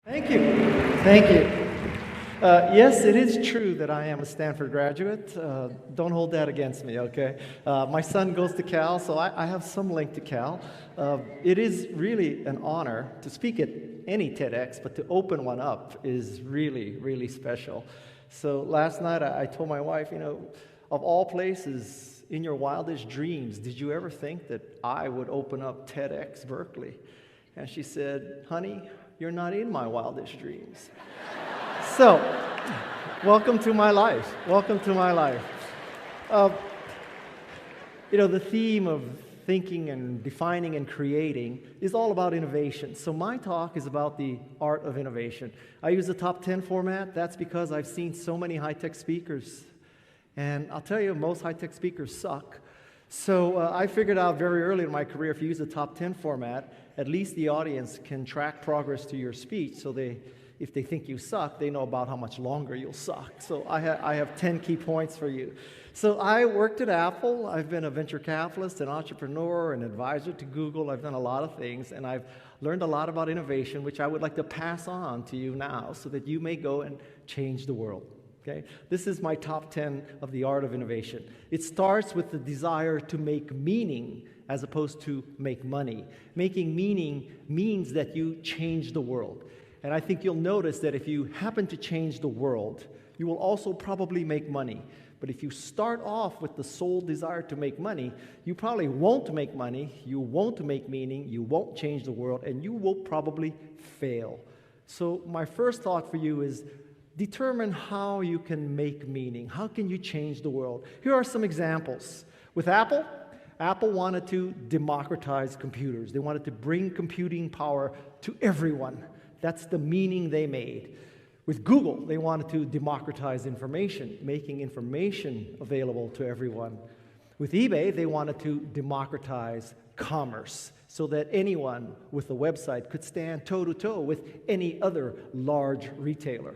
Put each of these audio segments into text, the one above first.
Thank you. Thank you. Yes, it is true that I am a Stanford graduate. Don't hold that against me, okay? My son goes to Cal, so I have some link to Cal. It is really an honor to speak at any TEDx, but to open one up is really, really special. So last night I told my wife, of all places, in your wildest dreams, did you ever think that I would open up TEDx Berkeley? And she said, honey, you're not in my wildest dreams. So, welcome to my life. Welcome to my life. The theme of thinking and defining and creating is all about innovation. So my talk is about the art of innovation. I use the top 10 format. That's because I've seen so many high-tech speakers. And I'll tell you, most high-tech speakers suck. So I figured out very early in my career, if you use the top 10 format, at least the audience can track progress to your speech. So if they think you suck, they know about how much longer you'll suck. So I have 10 key points for you. So I worked at Apple. I've been a venture capitalist, an entrepreneur, an advisor to Google. I've done a lot of things, and I've learned a lot about innovation, which I would like to pass on to you now so that you may go and change the world. Okay? This is my top 10 of the art of innovation. It starts with the desire to make meaning as opposed to make money. Making meaning means that you change the world. And I think you'll notice that if you happen to change the world, you will also probably make money. But if you start off with the sole desire to make money, you probably won't make money, you won't make meaning, you won't change the world, and you will probably fail. So my first thought for you is determine how you can make meaning. How can you change the world? Here are some examples. With Apple wanted to democratize computers. They wanted to bring computing power to everyone. That's the meaning they made. With Google, they wanted to democratize information, making information available to everyone. With eBay, they wanted to democratize commerce so that anyone with a website could stand toe-to-toe with any other large retailer.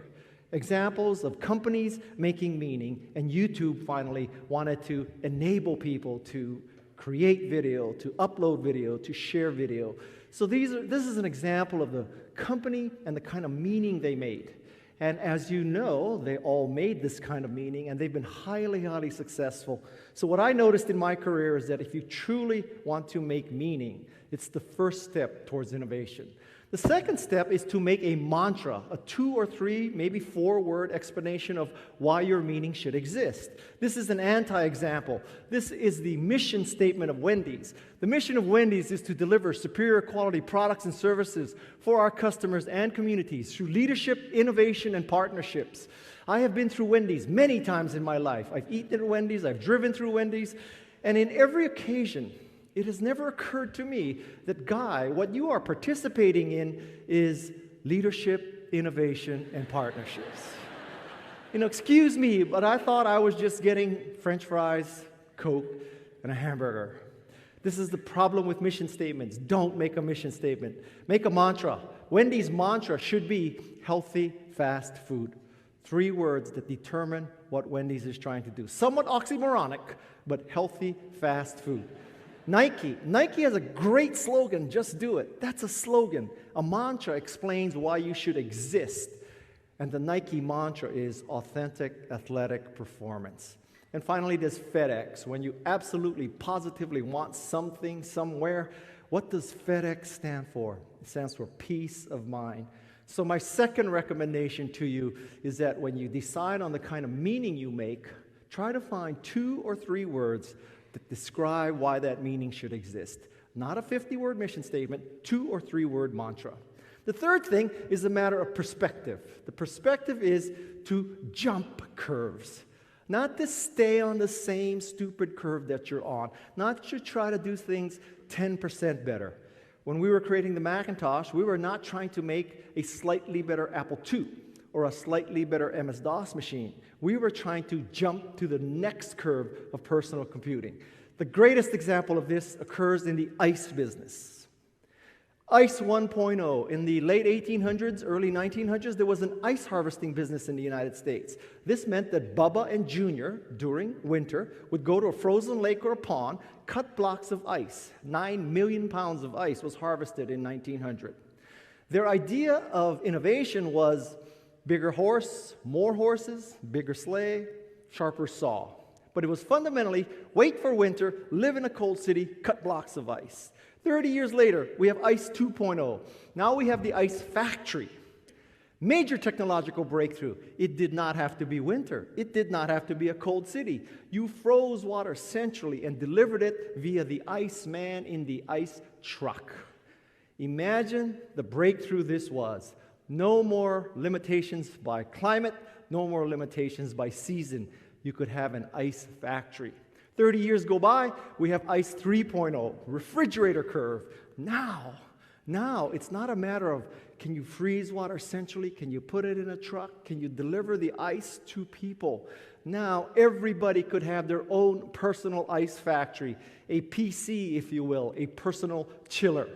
Examples of companies making meaning, and YouTube finally wanted to enable people to create video, to upload video, to share video. So this is an example of the company and the kind of meaning they made. And as you know, they all made this kind of meaning, and they've been highly, highly successful. So what I noticed in my career is that if you truly want to make meaning, it's the first step towards innovation. The second step is to make a mantra, a 2 or 3, maybe 4-word explanation of why your meaning should exist. This is an anti-example. This is the mission statement of Wendy's. The mission of Wendy's is to deliver superior quality products and services for our customers and communities through leadership, innovation, and partnerships. I have been through Wendy's many times in my life. I've eaten at Wendy's, I've driven through Wendy's, and in every occasion, it has never occurred to me that, Guy, what you are participating in is leadership, innovation, and partnerships. Excuse me, but I thought I was just getting French fries, Coke, and a hamburger. This is the problem with mission statements. Don't make a mission statement. Make a mantra. Wendy's mantra should be healthy, fast food. 3 words that determine what Wendy's is trying to do. Somewhat oxymoronic, but healthy, fast food. Nike has a great slogan, just do it. That's a slogan. A mantra explains why you should exist. And the Nike mantra is authentic athletic performance. And finally, there's FedEx. When you absolutely, positively want something somewhere, what does FedEx stand for? It stands for peace of mind. So my second recommendation to you is that when you decide on the kind of meaning you make, try to find 2 or 3 words that describe why that meaning should exist. Not a 50-word mission statement, 2 or 3-word mantra. The third thing is a matter of perspective. The perspective is to jump curves. Not to stay on the same stupid curve that you're on. Not to try to do things 10% better. When we were creating the Macintosh, we were not trying to make a slightly better Apple II or a slightly better MS-DOS machine. We were trying to jump to the next curve of personal computing. The greatest example of this occurs in the ice business. Ice 1.0. In the late 1800s, early 1900s, there was an ice harvesting business in the United States. This meant that Bubba and Junior, during winter, would go to a frozen lake or a pond, cut blocks of ice. 9 million pounds of ice was harvested in 1900. Their idea of innovation was bigger horse, more horses, bigger sleigh, sharper saw. But it was fundamentally wait for winter, live in a cold city, cut blocks of ice. 30 years later, we have Ice 2.0. Now we have the ice factory. Major technological breakthrough. It did not have to be winter. It did not have to be a cold city. You froze water centrally and delivered it via the Iceman in the ice truck. Imagine the breakthrough this was. No more limitations by climate, no more limitations by season. You could have an ice factory. 30 years go by, we have Ice 3.0, refrigerator curve. Now, it's not a matter of can you freeze water centrally, can you put it in a truck, can you deliver the ice to people. Now, everybody could have their own personal ice factory, a PC, if you will, a personal chiller.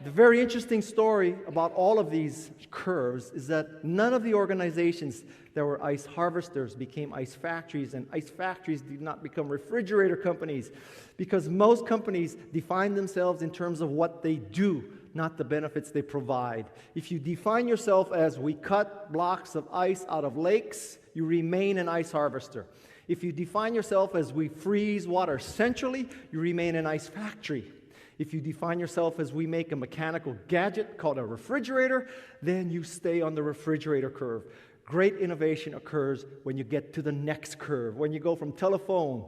The very interesting story about all of these curves is that none of the organizations that were ice harvesters became ice factories, and ice factories did not become refrigerator companies, because most companies define themselves in terms of what they do, not the benefits they provide. If you define yourself as we cut blocks of ice out of lakes, you remain an ice harvester. If you define yourself as we freeze water centrally, you remain an ice factory. If you define yourself as we make a mechanical gadget called a refrigerator, then you stay on the refrigerator curve. Great innovation occurs when you get to the next curve, when you go from telephone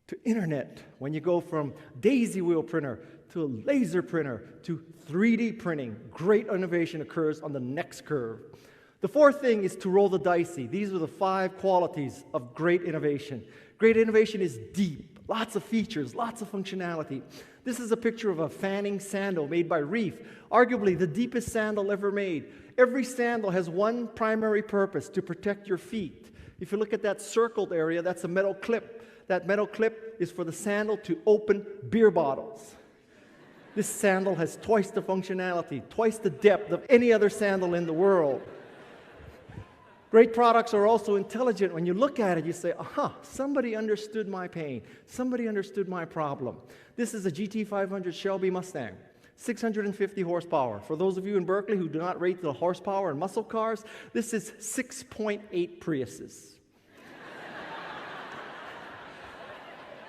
to internet, when you go from daisy wheel printer to a laser printer to 3D printing. Great innovation occurs on the next curve. The fourth thing is to roll the dice. These are the 5 qualities of great innovation. Great innovation is deep, lots of features, lots of functionality. This is a picture of a fanning sandal made by Reef, arguably the deepest sandal ever made. Every sandal has one primary purpose, to protect your feet. If you look at that circled area, that's a metal clip. That metal clip is for the sandal to open beer bottles. This sandal has twice the functionality, twice the depth of any other sandal in the world. Great products are also intelligent. When you look at it, you say, aha, somebody understood my pain. Somebody understood my problem. This is a GT500 Shelby Mustang, 650 horsepower. For those of you in Berkeley who do not rate the horsepower in muscle cars, this is 6.8 Priuses.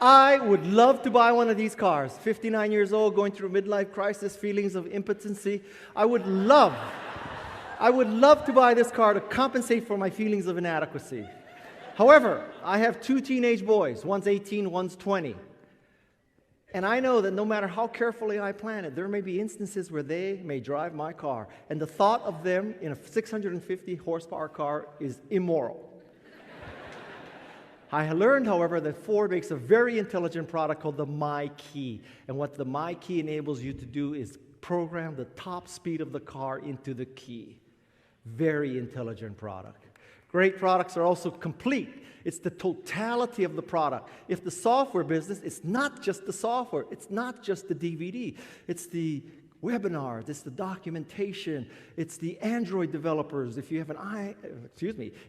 I would love to buy one of these cars. 59 years old, going through a midlife crisis, feelings of impotency. I would love to buy this car to compensate for my feelings of inadequacy. However, I have 2 teenage boys. One's 18, one's 20. And I know that no matter how carefully I plan it, there may be instances where they may drive my car. And the thought of them in a 650 horsepower car is immoral. I learned, however, that Ford makes a very intelligent product called the My Key. And what the My Key enables you to do is program the top speed of the car into the key. Very intelligent product. Great products are also complete. It's the totality of the product. If the software business, it's not just the software. It's not just the DVD. It's the webinars. It's the documentation. It's the Android developers. If you have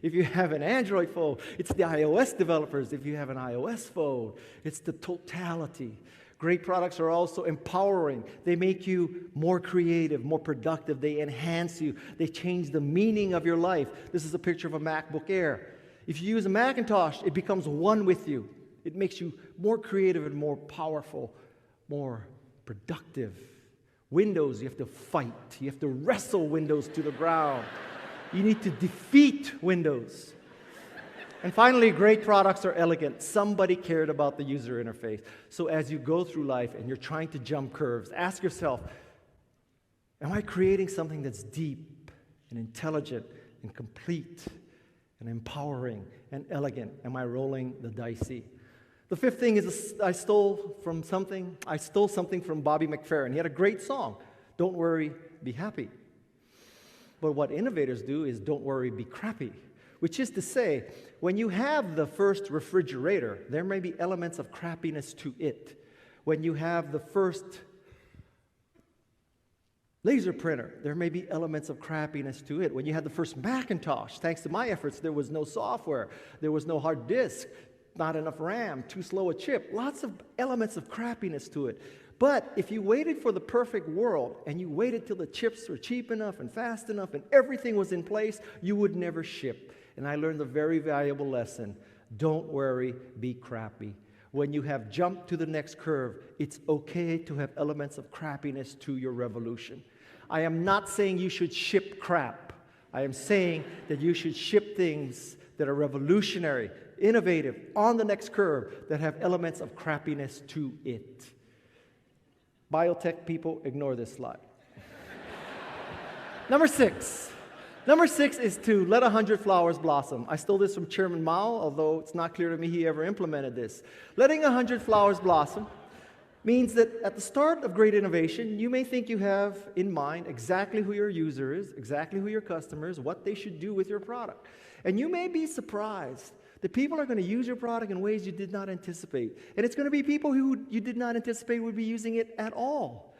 if you have an Android phone, it's the iOS developers. If you have an iOS phone, it's the totality. Great products are also empowering. They make you more creative, more productive. They enhance you. They change the meaning of your life. This is a picture of a MacBook Air. If you use a Macintosh, it becomes one with you. It makes you more creative and more powerful, more productive. Windows, you have to fight. You have to wrestle Windows to the ground. You need to defeat Windows. And finally, great products are elegant. Somebody cared about the user interface. So as you go through life and you're trying to jump curves, ask yourself, am I creating something that's deep and intelligent and complete and empowering and elegant? Am I rolling the dicey? The fifth thing is I stole something from Bobby McFerrin. He had a great song, Don't Worry, Be Happy. But what innovators do is don't worry, be crappy. Which is to say, when you have the first refrigerator, there may be elements of crappiness to it. When you have the first laser printer, there may be elements of crappiness to it. When you had the first Macintosh, thanks to my efforts, there was no software, there was no hard disk, not enough RAM, too slow a chip, lots of elements of crappiness to it. But if you waited for the perfect world and you waited till the chips were cheap enough and fast enough and everything was in place, you would never ship. And I learned a very valuable lesson. Don't worry, be crappy. When you have jumped to the next curve, it's okay to have elements of crappiness to your revolution. I am not saying you should ship crap. I am saying that you should ship things that are revolutionary, innovative, on the next curve, that have elements of crappiness to it. Biotech people, ignore this slide. Number six. Number six is to let 100 flowers blossom. I stole this from Chairman Mao, although it's not clear to me he ever implemented this. Letting 100 flowers blossom means that at the start of great innovation, you may think you have in mind exactly who your user is, exactly who your customer is, what they should do with your product. And you may be surprised that people are going to use your product in ways you did not anticipate. And it's going to be people who you did not anticipate would be using it at all.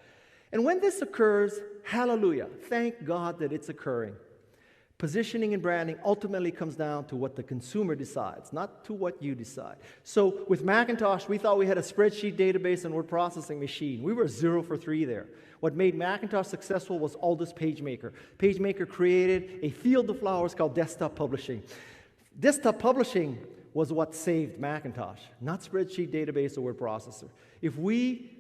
And when this occurs, hallelujah, thank God that it's occurring. Positioning and branding ultimately comes down to what the consumer decides, not to what you decide. So with Macintosh, we thought we had a spreadsheet database and word processing machine. We were 0 for 3 there. What made Macintosh successful was Aldous PageMaker. PageMaker created a field of flowers called desktop publishing. Desktop publishing was what saved Macintosh, not spreadsheet database or word processor. If we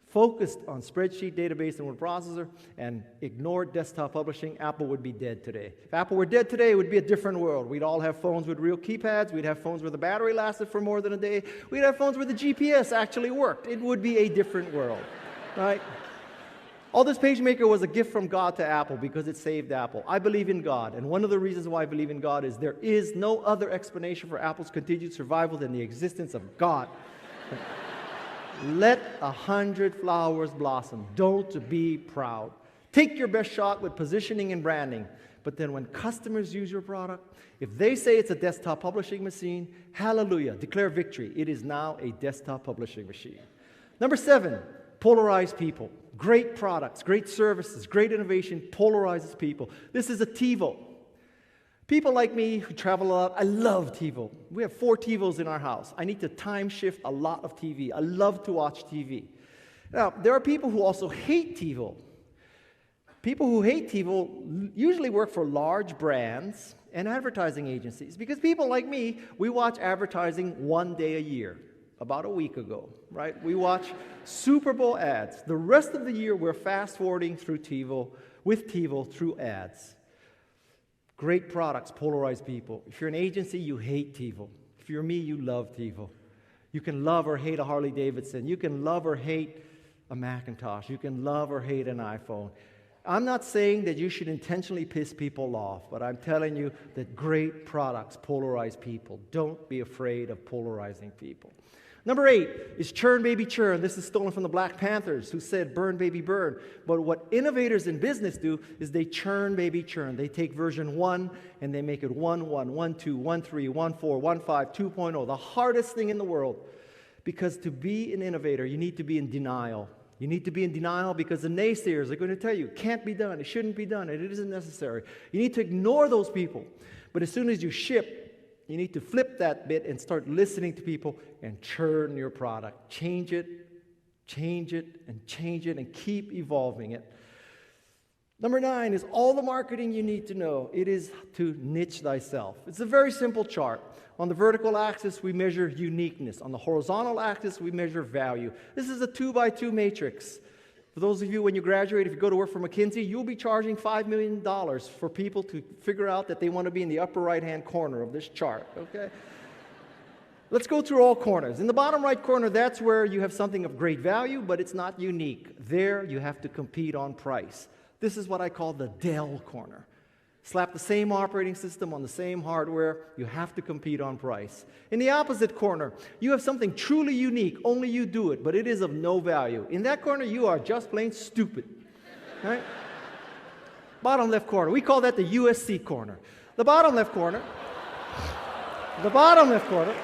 focused on spreadsheet database and word processor and ignored desktop publishing, Apple would be dead today. If Apple were dead today, it would be a different world. We'd all have phones with real keypads. We'd have phones where the battery lasted for more than a day. We'd have phones where the GPS actually worked. It would be a different world, right? Aldous PageMaker was a gift from God to Apple because it saved Apple. I believe in God, and one of the reasons why I believe in God is there is no other explanation for Apple's continued survival than the existence of God. Let 100 flowers blossom. Don't be proud. Take your best shot with positioning and branding. But then when customers use your product, if they say it's a desktop publishing machine, hallelujah, declare victory. It is now a desktop publishing machine. Number 7, polarize people. Great products, great services, great innovation polarizes people. This is a TiVo. People like me who travel a lot, I love TiVo. We have 4 TiVos in our house. I need to time shift a lot of TV. I love to watch TV. Now, there are people who also hate TiVo. People who hate TiVo usually work for large brands and advertising agencies because people like me, we watch advertising 1 day a year. About a week ago, right? We watch Super Bowl ads. The rest of the year, we're fast-forwarding through TiVo, with TiVo through ads. Great products polarize people. If you're an agency, you hate TiVo. If you're me, you love TiVo. You can love or hate a Harley-Davidson. You can love or hate a Macintosh. You can love or hate an iPhone. I'm not saying that you should intentionally piss people off, but I'm telling you that great products polarize people. Don't be afraid of polarizing people. Number 8 is churn, baby, churn. This is stolen from the Black Panthers, who said burn, baby, burn. But what innovators in business do is they churn, baby, churn. They take version 1 and they make it 1.1, 1.2, 1.3, 1.4, 1.5, 2.0, the hardest thing in the world. Because to be an innovator, you need to be in denial. You need to be in denial because the naysayers are going to tell you it can't be done, it shouldn't be done, and it isn't necessary. You need to ignore those people. But as soon as you ship, you need to flip that bit and start listening to people and churn your product. Change it, and keep evolving it. Number 9 is all the marketing you need to know. It is to niche thyself. It's a very simple chart. On the vertical axis, we measure uniqueness. On the horizontal axis, we measure value. This is a 2x2 matrix. For those of you, when you graduate, if you go to work for McKinsey, you'll be charging $5 million for people to figure out that they want to be in the upper right-hand corner of this chart, okay? Let's go through all corners. In the bottom right corner, that's where you have something of great value, but it's not unique. There, you have to compete on price. This is what I call the Dell corner. Slap the same operating system on the same hardware, you have to compete on price. In the opposite corner, you have something truly unique, only you do it, but it is of no value. In that corner, you are just plain stupid, right? Bottom left corner, we call that the USC corner. The bottom left corner, the bottom left corner,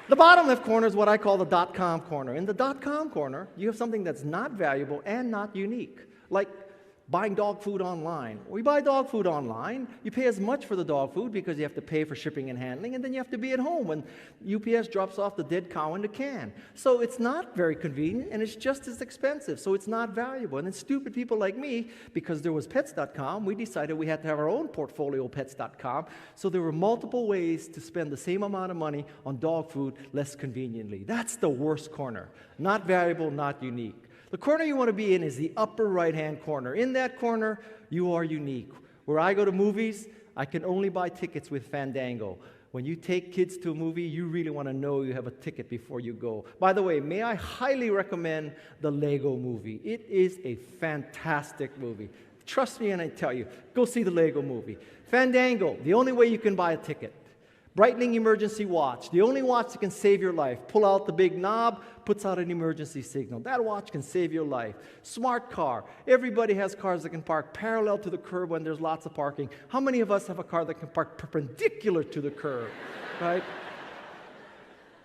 the bottom left corner is what I call the .com corner. In the .com corner, you have something that's not valuable and not unique. Like buying dog food online. We buy dog food online. You pay as much for the dog food because you have to pay for shipping and handling, and then you have to be at home when UPS drops off the dead cow in the can. So it's not very convenient, and it's just as expensive, so it's not valuable. And then stupid people like me, because there was Pets.com, we decided we had to have our own portfolio, Pets.com, so there were multiple ways to spend the same amount of money on dog food less conveniently. That's the worst corner. Not valuable, not unique. The corner you want to be in is the upper right-hand corner. In that corner, you are unique. Where I go to movies, I can only buy tickets with Fandango. When you take kids to a movie, you really want to know you have a ticket before you go. By the way, may I highly recommend the Lego movie. It is a fantastic movie. Trust me when I tell you, go see the Lego movie. Fandango, the only way you can buy a ticket. Breitling emergency watch, the only watch that can save your life. Pull out the big knob, puts out an emergency signal. That watch can save your life. Smart car. Everybody has cars that can park parallel to the curb when there's lots of parking. How many of us have a car that can park perpendicular to the curb, right?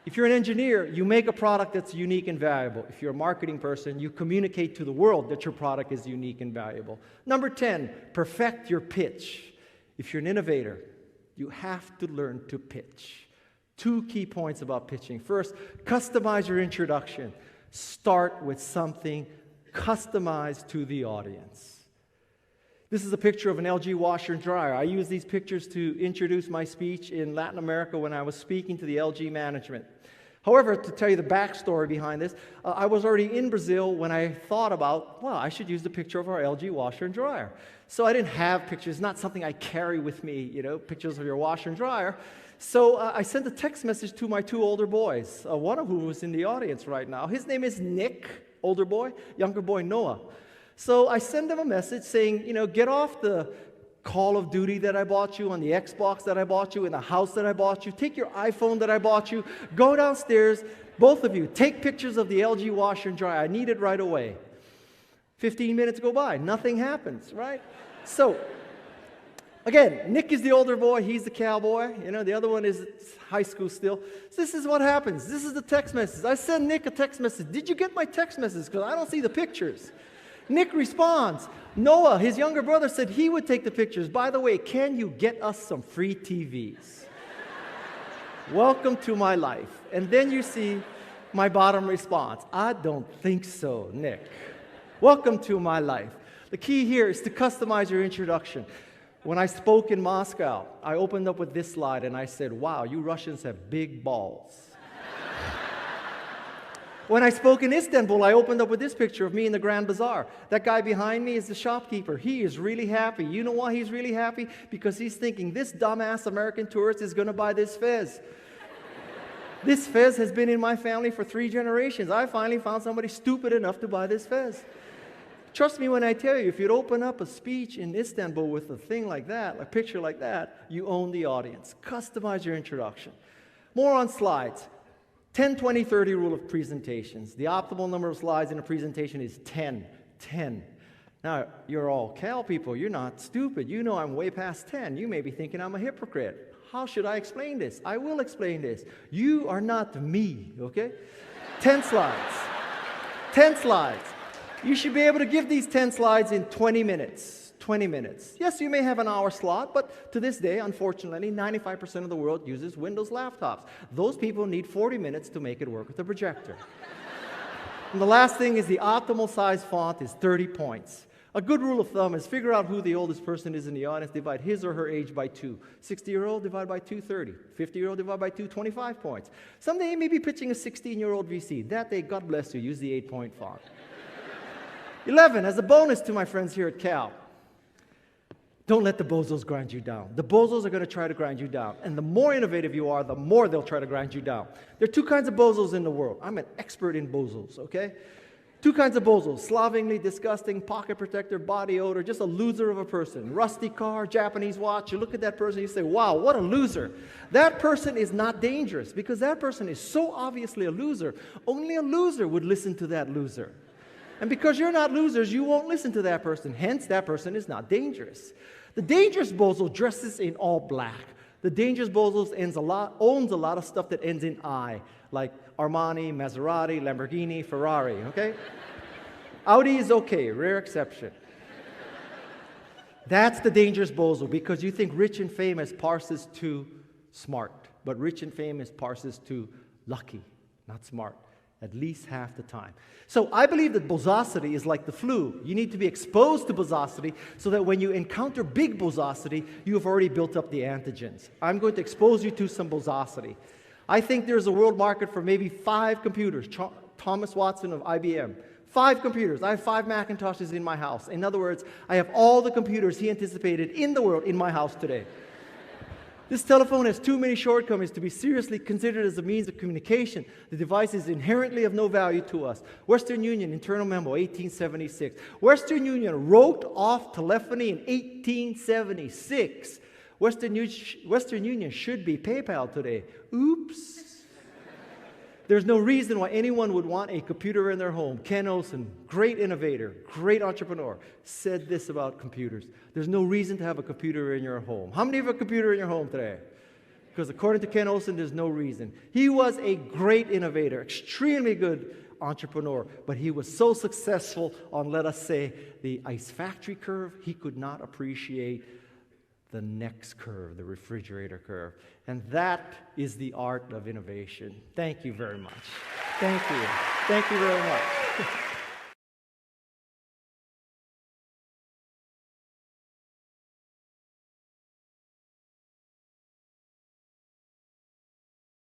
If you're an engineer, you make a product that's unique and valuable. If you're a marketing person, you communicate to the world that your product is unique and valuable. Number 10, perfect your pitch. If you're an innovator, you have to learn to pitch. 2 key points about pitching. First, customize your introduction. Start with something customized to the audience. This is a picture of an LG washer and dryer. I use these pictures to introduce my speech in Latin America when I was speaking to the LG management. However, to tell you the backstory behind this, I was already in Brazil when I thought about, well, I should use the picture of our LG washer and dryer. So I didn't have pictures, not something I carry with me, pictures of your washer and dryer. So I sent a text message to my 2 older boys, one of whom was in the audience right now. His name is Nick, older boy, younger boy Noah. So I send them a message saying, get off the Call of Duty that I bought you, on the Xbox that I bought you, in the house that I bought you, take your iPhone that I bought you, go downstairs, both of you, take pictures of the LG washer and dryer. I need it right away. 15 minutes go by, nothing happens, right? So, again, Nick is the older boy, he's the cowboy, the other one is high school still. So this is what happens. This is the text message. I send Nick a text message. Did you get my text message? Because I don't see the pictures. Nick responds. Noah, his younger brother, said he would take the pictures. By the way, can you get us some free TVs? Welcome to my life. And then you see my bottom response. I don't think so, Nick. Welcome to my life. The key here is to customize your introduction. When I spoke in Moscow, I opened up with this slide and I said, wow, you Russians have big balls. When I spoke in Istanbul, I opened up with this picture of me in the Grand Bazaar. That guy behind me is the shopkeeper. He is really happy. You know why he's really happy? Because he's thinking, this dumbass American tourist is going to buy this fez. This fez has been in my family for 3 generations. I finally found somebody stupid enough to buy this fez. Trust me when I tell you, if you'd open up a speech in Istanbul with a thing like that, a picture like that, you own the audience. Customize your introduction. More on slides. 10, 20, 30 rule of presentations. The optimal number of slides in a presentation is 10. 10. Now, you're all Cal people. You're not stupid. You know I'm way past 10. You may be thinking I'm a hypocrite. How should I explain this? I will explain this. You are not me, okay? 10 slides. 10 slides. You should be able to give these 10 slides in 20 minutes. 20 minutes. Yes, you may have an hour slot, but to this day, unfortunately, 95% of the world uses Windows laptops. Those people need 40 minutes to make it work with the projector. And the last thing is the optimal size font is 30 points. A good rule of thumb is figure out who the oldest person is in the audience, divide his or her age by 2. 60-year-old divided by 2, 30. 50-year-old divided by 2, 25 points. Someday you may be pitching a 16-year-old VC. That day, God bless you, use the 8-point font. 11, as a bonus to my friends here at Cal. Don't let the bozos grind you down. The bozos are going to try to grind you down. And the more innovative you are, the more they'll try to grind you down. There are 2 kinds of bozos in the world. I'm an expert in bozos, okay? 2 kinds of bozos. Slovenly, disgusting, pocket protector, body odor, just a loser of a person. Rusty car, Japanese watch. You look at that person, you say, wow, what a loser. That person is not dangerous because that person is so obviously a loser. Only a loser would listen to that loser. And because you're not losers, you won't listen to that person. Hence, that person is not dangerous. The dangerous bozo dresses in all black. The dangerous bozo owns a lot of stuff that ends in I, like Armani, Maserati, Lamborghini, Ferrari, okay? Audi is okay, rare exception. That's the dangerous bozo, because you think rich and famous parses to smart, but rich and famous parses to lucky, not smart, at least half the time. So I believe that bozosity is like the flu. You need to be exposed to bozosity so that when you encounter big bozosity, you have already built up the antigens. I'm going to expose you to some bozosity. I think there's a world market for maybe 5 computers. Thomas Watson of IBM. 5 computers. I have 5 Macintoshes in my house. In other words, I have all the computers he anticipated in the world in my house today. This telephone has too many shortcomings to be seriously considered as a means of communication. The device is inherently of no value to us. Western Union, internal memo, 1876. Western Union wrote off telephony in 1876. Western Union should be PayPal today. Oops. There's no reason why anyone would want a computer in their home. Ken Olsen, great innovator, great entrepreneur, said this about computers. There's no reason to have a computer in your home. How many have a computer in your home today? Because according to Ken Olsen, there's no reason. He was a great innovator, extremely good entrepreneur, but he was so successful on, let us say, the ice factory curve, he could not appreciate the next curve, the refrigerator curve. And that is the art of innovation. Thank you very much. Thank you. Thank you very much.